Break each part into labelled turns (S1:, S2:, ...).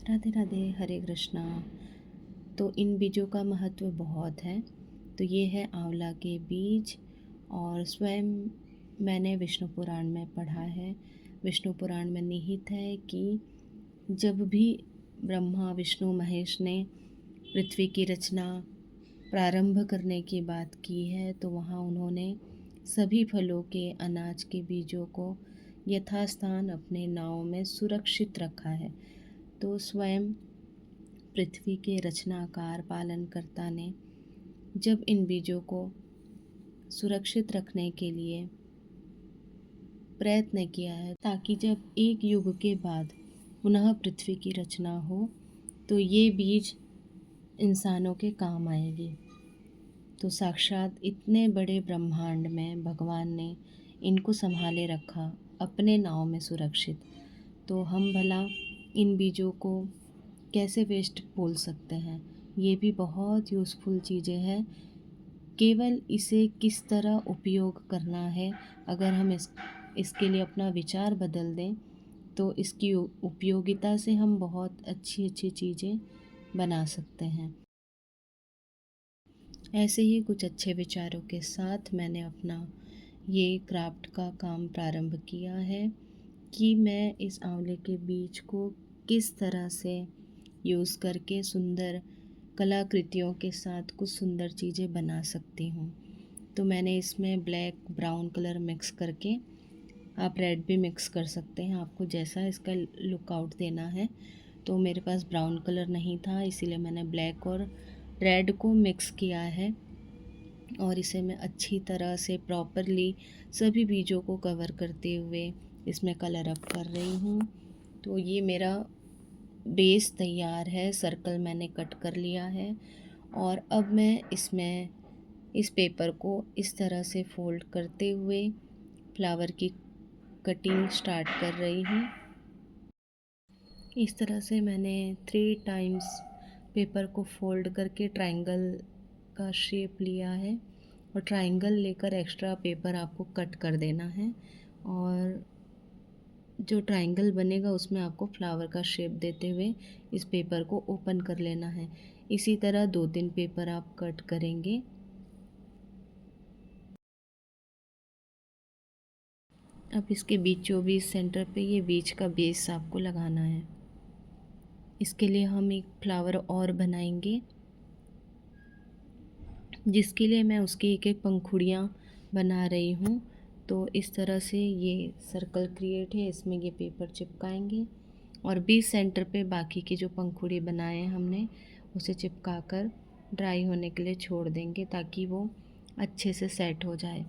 S1: राधे राधे, हरे कृष्णा। तो इन बीजों का महत्व बहुत है। तो ये है आंवला के बीज। और स्वयं मैंने विष्णु पुराण में पढ़ा है। विष्णु पुराण में निहित है कि जब भी ब्रह्मा विष्णु महेश ने पृथ्वी की रचना प्रारंभ करने की बात की है, तो वहाँ उन्होंने सभी फलों के अनाज के बीजों को यथास्थान अपने नाव में सुरक्षित रखा है। तो स्वयं पृथ्वी के रचनाकार पालनकर्ता ने जब इन बीजों को सुरक्षित रखने के लिए प्रयत्न किया है, ताकि जब एक युग के बाद पुनः पृथ्वी की रचना हो तो ये बीज इंसानों के काम आएगी। तो साक्षात इतने बड़े ब्रह्मांड में भगवान ने इनको संभाले रखा अपने नाव में सुरक्षित। तो हम भला इन बीजों को कैसे वेस्ट बोल सकते हैं। ये भी बहुत यूज़फुल चीज़ें हैं। केवल इसे किस तरह उपयोग करना है, अगर हम इसके लिए अपना विचार बदल दें तो इसकी उपयोगिता से हम बहुत अच्छी अच्छी चीज़ें बना सकते हैं। ऐसे ही कुछ अच्छे विचारों के साथ मैंने अपना ये क्राफ्ट का काम प्रारंभ किया है कि मैं इस आंवले के बीज को किस तरह से यूज़ करके सुंदर कलाकृतियों के साथ कुछ सुंदर चीज़ें बना सकती हूँ। तो मैंने इसमें ब्लैक ब्राउन कलर मिक्स करके, आप रेड भी मिक्स कर सकते हैं, आपको जैसा इसका लुक आउट देना है। तो मेरे पास ब्राउन कलर नहीं था, इसीलिए मैंने ब्लैक और रेड को मिक्स किया है। और इसे मैं अच्छी तरह से प्रॉपरली सभी बीजों को कवर करते हुए इसमें कलर अप कर रही हूँ। तो ये मेरा बेस तैयार है, सर्कल मैंने कट कर लिया है। और अब मैं इसमें इस पेपर को इस तरह से फोल्ड करते हुए फ्लावर की कटिंग स्टार्ट कर रही हूँ। इस तरह से मैंने 3 टाइम्स पेपर को फोल्ड करके ट्रायंगल का शेप लिया है। और ट्रायंगल लेकर एक्स्ट्रा पेपर आपको कट कर देना है, और जो ट्रायंगल बनेगा उसमें आपको फ्लावर का शेप देते हुए इस पेपर को ओपन कर लेना है। इसी तरह 2-3 पेपर आप कट करेंगे। अब इसके बीचों बीच सेंटर पे ये बीच का बेस आपको लगाना है। इसके लिए हम एक फ्लावर और बनाएंगे, जिसके लिए मैं उसकी एक एक पंखुड़ियाँ बना रही हूँ। तो इस तरह से ये सर्कल क्रिएट है, इसमें ये पेपर चिपकाएंगे और बीच सेंटर पे बाकी की जो पंखुड़ी बनाए हैं हमने उसे चिपका कर ड्राई होने के लिए छोड़ देंगे, ताकि वो अच्छे से सेट हो जाए।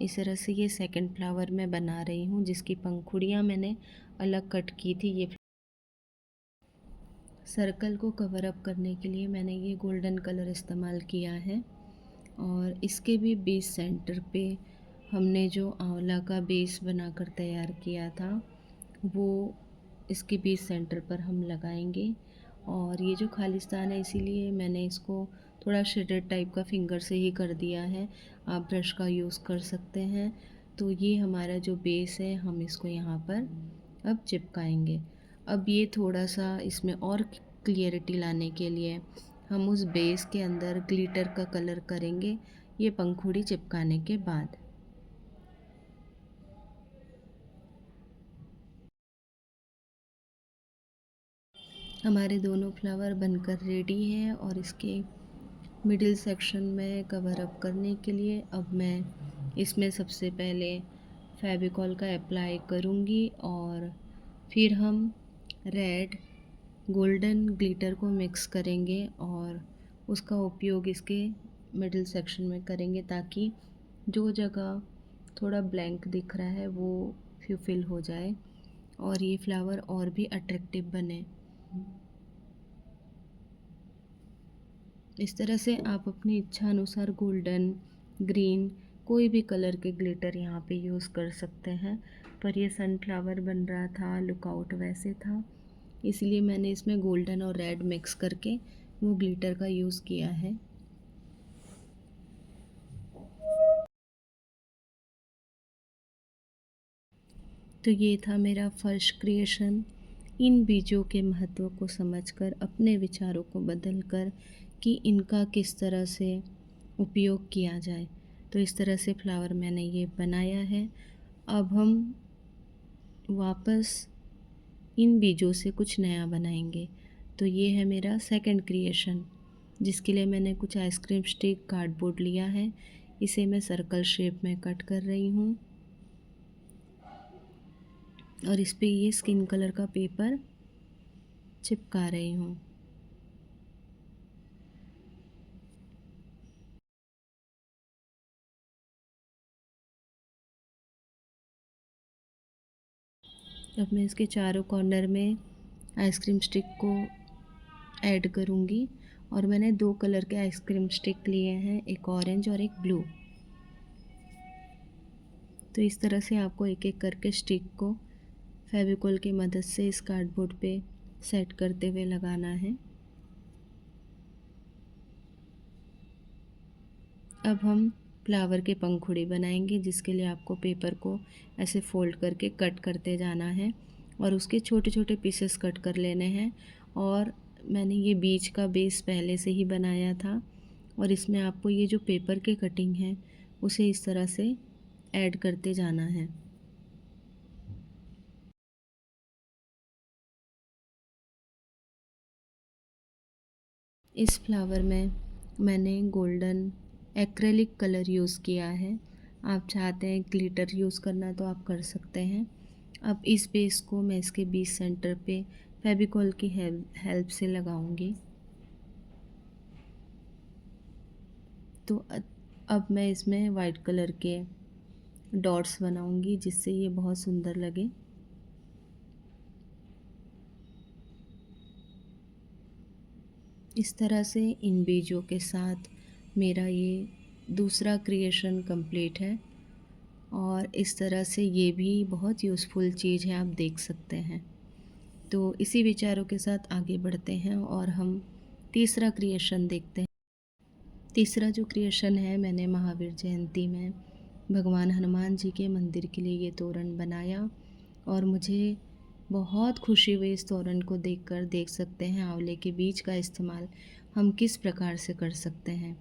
S1: इस तरह से ये सेकंड फ्लावर मैं बना रही हूँ, जिसकी पंखुड़ियाँ मैंने अलग कट की थी। ये सर्कल को कवर अप करने के लिए मैंने ये गोल्डन कलर इस्तेमाल किया है। और इसके भी बेस सेंटर पे हमने जो आंवला का बेस बनाकर तैयार किया था वो इसके बेस सेंटर पर हम लगाएंगे। और ये जो खालिस्तान है, इसीलिए मैंने इसको थोड़ा शेडेड टाइप का फिंगर से ही कर दिया है, आप ब्रश का यूज़ कर सकते हैं। तो ये हमारा जो बेस है, हम इसको यहाँ पर अब चिपकाएंगे। अब ये थोड़ा सा इसमें और क्लियरिटी लाने के लिए हम उस बेस के अंदर ग्लिटर का कलर करेंगे, ये पंखुड़ी चिपकाने के बाद। हमारे दोनों फ्लावर बनकर रेडी हैं। और इसके मिडिल सेक्शन में कवर अप करने के लिए अब मैं इसमें सबसे पहले फेविकॉल का अप्लाई करूँगी, और फिर हम रेड गोल्डन ग्लिटर को मिक्स करेंगे और उसका उपयोग इसके मिडिल सेक्शन में करेंगे, ताकि जो जगह थोड़ा ब्लैंक दिख रहा है वो फिल हो जाए और ये फ्लावर और भी अट्रैक्टिव बने। इस तरह से आप अपनी इच्छा अनुसार गोल्डन, ग्रीन, कोई भी कलर के ग्लिटर यहाँ पे यूज़ कर सकते हैं। पर ये सनफ्लावर बन रहा था, लुकआउट वैसे था, इसलिए मैंने इसमें गोल्डन और रेड मिक्स करके वो ग्लिटर का यूज़ किया है। तो ये था मेरा फर्स्ट क्रिएशन, इन बीजों के महत्व को समझकर अपने विचारों को बदलकर कि इनका किस तरह से उपयोग किया जाए। तो इस तरह से फ्लावर मैंने ये बनाया है। अब हम वापस इन बीजों से कुछ नया बनाएंगे। तो ये है मेरा सेकंड क्रिएशन, जिसके लिए मैंने कुछ आइसक्रीम स्टिक कार्डबोर्ड लिया है। इसे मैं सर्कल शेप में कट कर रही हूँ और इस पे ये स्किन कलर का पेपर चिपका रही हूँ। अब मैं इसके चारों कॉर्नर में आइसक्रीम स्टिक को ऐड करूँगी और मैंने 2 कलर के आइसक्रीम स्टिक लिए हैं, एक ऑरेंज और एक ब्लू। तो इस तरह से आपको एक एक करके स्टिक को फेविकोल की मदद से इस कार्डबोर्ड पे सेट करते हुए लगाना है। अब हम फ्लावर के पंखुड़ी बनाएंगे, जिसके लिए आपको पेपर को ऐसे फोल्ड करके कट करते जाना है और उसके छोटे छोटे पीसेस कट कर लेने हैं। और मैंने ये बीच का बेस पहले से ही बनाया था और इसमें आपको ये जो पेपर के कटिंग है उसे इस तरह से ऐड करते जाना है। इस फ्लावर में मैंने गोल्डन एक्रेलिक कलर यूज़ किया है। आप चाहते हैं ग्लिटर यूज़ करना तो आप कर सकते हैं। अब इस बेस को मैं इसके बीच सेंटर पे फेविकोल की हेल्प से लगाऊंगी। तो अब मैं इसमें वाइट कलर के डॉट्स बनाऊंगी, जिससे ये बहुत सुंदर लगे। इस तरह से इन बीजों के साथ मेरा ये दूसरा क्रिएशन कंप्लीट है और इस तरह से ये भी बहुत यूज़फुल चीज़ है, आप देख सकते हैं। तो इसी विचारों के साथ आगे बढ़ते हैं और हम तीसरा क्रिएशन देखते हैं। तीसरा जो क्रिएशन है, मैंने महावीर जयंती में भगवान हनुमान जी के मंदिर के लिए ये तोरण बनाया और मुझे बहुत खुशी हुई इस तोरण को देखकर। देख सकते हैं आंवले के बीज का इस्तेमाल हम किस प्रकार से कर सकते हैं।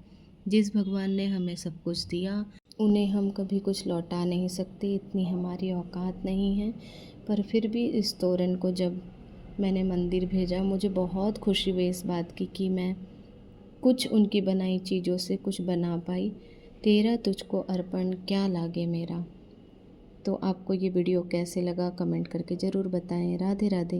S1: जिस भगवान ने हमें सब कुछ दिया उन्हें हम कभी कुछ लौटा नहीं सकते, इतनी हमारी औकात नहीं है। पर फिर भी इस तोरण को जब मैंने मंदिर भेजा, मुझे बहुत खुशी हुई इस बात की कि मैं कुछ उनकी बनाई चीज़ों से कुछ बना पाई। तेरा तुझको अर्पण क्या लागे मेरा। तो आपको ये वीडियो कैसे लगा कमेंट करके ज़रूर बताएं। राधे राधे।